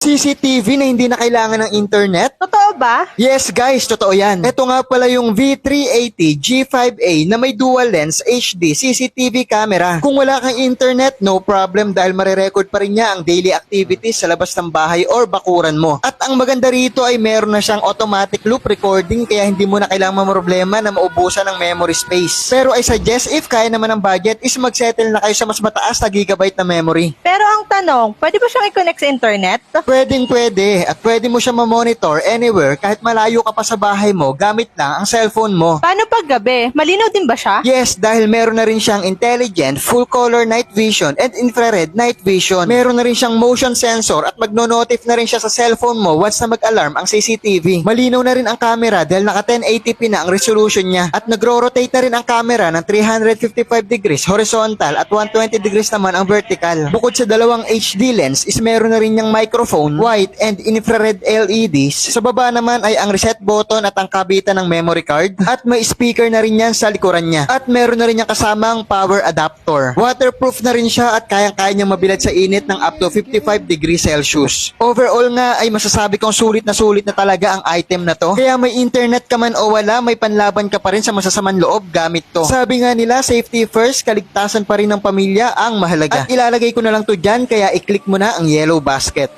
CCTV na hindi na kailangan ng internet? Totoo ba? Yes guys, totoo yan. Ito nga pala yung V380 G5A na may dual lens HD CCTV camera. Kung wala kang internet, no problem dahil marirecord pa rin niya ang daily activities sa labas ng bahay or bakuran mo. At ang maganda rito ay meron na siyang automatic loop recording kaya hindi mo na kailangang mamroblema na maubusan ng memory space. Pero I suggest if kaya naman ang budget is mag-settle na kayo sa mas mataas na gigabyte na memory. Pero ang tanong, pwede ba siyang i-connect sa internet? Pwede at pwede mo siya ma-monitor anywhere kahit malayo ka pa sa bahay mo gamit lang ang cellphone mo. Paano pag gabi? Malinaw din ba siya? Yes, dahil meron na rin siyang intelligent full color night vision and infrared night vision. Meron na rin siyang motion sensor at magno-notif na rin siya sa cellphone mo once na mag-alarm ang CCTV. Malinaw na rin ang camera dahil naka 1080p na ang resolution niya at nagro-rotate na rin ang camera ng 355 degrees horizontal at 120 degrees naman ang vertical. Bukod sa dalawang HD lens is meron na rin niyang microphone, white and infrared LEDs. Sa baba naman ay ang reset button at ang kabitan ng memory card. At may speaker na rin yan sa likuran niya. At meron na rin niyang kasamang power adapter. Waterproof na rin siya at kayang-kaya niyang mabilad sa init ng up to 55 degrees Celsius. Overall nga ay masasabi kong sulit na talaga ang item na to. Kaya may internet ka man o wala, may panlaban ka pa rin sa masasamang loob gamit to. Sabi nga nila, safety first, kaligtasan pa rin ng pamilya ang mahalaga. At ilalagay ko na lang to dyan kaya i-click mo na ang yellow basket.